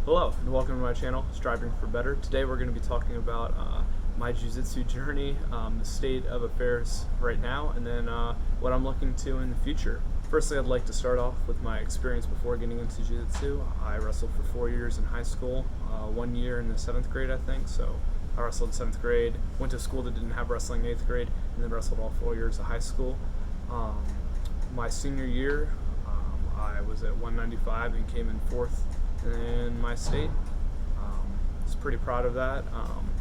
Hello and welcome to my channel, Striving for Better. Today we're going to be talking about my Jiu Jitsu journey, the state of affairs right now, and then what I'm looking to in the future. Firstly, I'd like to start off with my experience before getting into Jiu Jitsu. I wrestled for 4 years in high school, 1 year in the 7th grade I think, so I wrestled in 7th grade, went to a school that didn't have wrestling in 8th grade, and then wrestled all 4 years of high school. My senior year, I was at 195 and came in 4th in my state. I was pretty proud of that.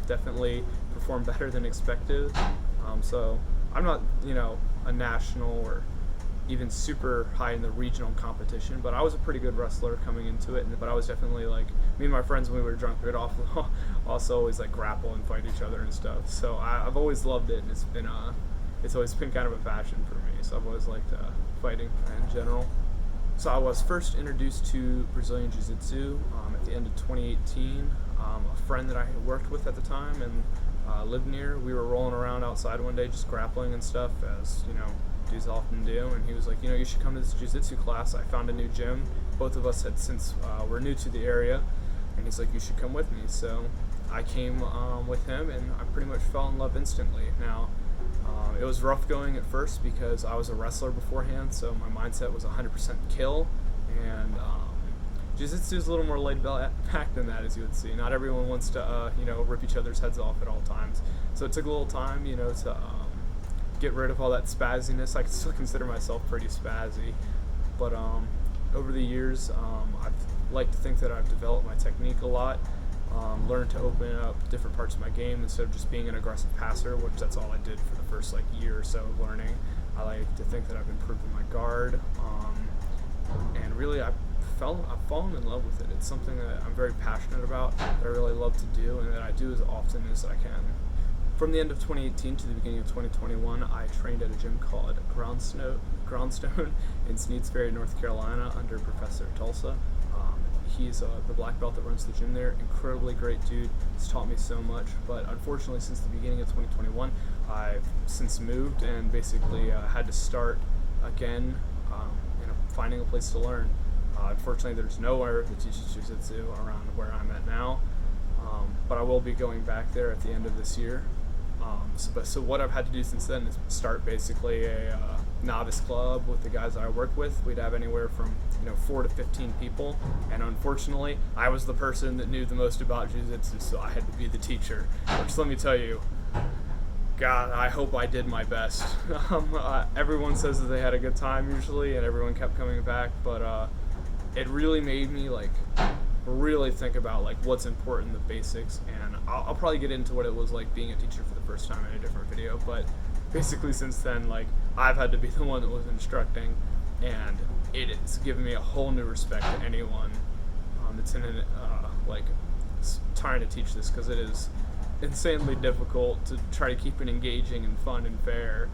Definitely performed better than expected. So I'm not, a national or even super high in the regional competition, but I was a pretty good wrestler coming into it. But I was definitely me and my friends when we were drunk, we'd also always grapple and fight each other and stuff. So I've always loved it, and it's always been kind of a passion for me. So I've always liked fighting in general. So I was first introduced to Brazilian Jiu-Jitsu at the end of 2018. A friend that I had worked with at the time and lived near, we were rolling around outside one day just grappling and stuff, as dudes often do, and he was like, you should come to this Jiu-Jitsu class. I found a new gym. Both of us had since were new to the area, and he's like, you should come with me. So I came with him, and I pretty much fell in love instantly. Now, it was rough going at first because I was a wrestler beforehand, so my mindset was 100% kill, and Jiu-Jitsu is a little more laid back than that, as you would see. Not everyone wants to, rip each other's heads off at all times. So it took a little time, to get rid of all that spazziness. I still consider myself pretty spazzy, but over the years, I've liked to think that I've developed my technique a lot. Learned to open up different parts of my game instead of just being an aggressive passer, which that's all I did for the first year or so of learning. I like to think that I've improved in my guard, and really I've fallen in love with it. It's something that I'm very passionate about, that I really love to do, and that I do as often as I can. From the end of 2018 to the beginning of 2021, I trained at a gym called Groundstone in Sneads Ferry, North Carolina, under Professor Tulsa. He's the black belt that runs the gym there. Incredibly great dude. He's taught me so much. But unfortunately, since the beginning of 2021, I've since moved and basically had to start again, finding a place to learn. Unfortunately, there's nowhere that teaches Jiu-Jitsu around where I'm at now. But I will be going back there at the end of this year. So what I've had to do since then is start basically a novice club with the guys that I work with. We'd have anywhere from 4 to 15 people, and unfortunately I was the person that knew the most about Jiu-Jitsu, so I had to be the teacher, which, let me tell you, God, I hope I did my best. Everyone says that they had a good time usually, and everyone kept coming back, but it really made me really think about what's important, the basics, and I'll probably get into what it was like being a teacher for the first time in a different video. But basically since then, I've had to be the one that was instructing, and it has given me a whole new respect to anyone that's in it, trying to teach this, because it is insanely difficult to try to keep it engaging and fun and fair,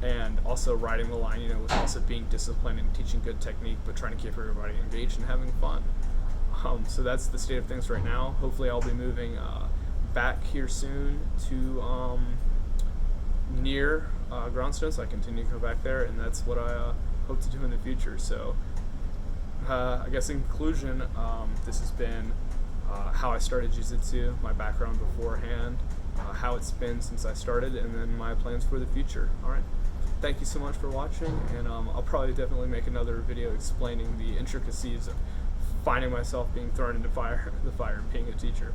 and also riding the line, with also being disciplined and teaching good technique, but trying to keep everybody engaged and having fun. So that's the state of things right now. Hopefully I'll be moving back here soon to near Groundstone, so I continue to go back there, and that's what I hope to do in the future. So I guess in conclusion, this has been how I started Jiu-Jitsu, my background beforehand, how it's been since I started, and then my plans for the future. Alright, thank you so much for watching, and I'll probably definitely make another video explaining the intricacies of finding myself being thrown into the fire and being a teacher.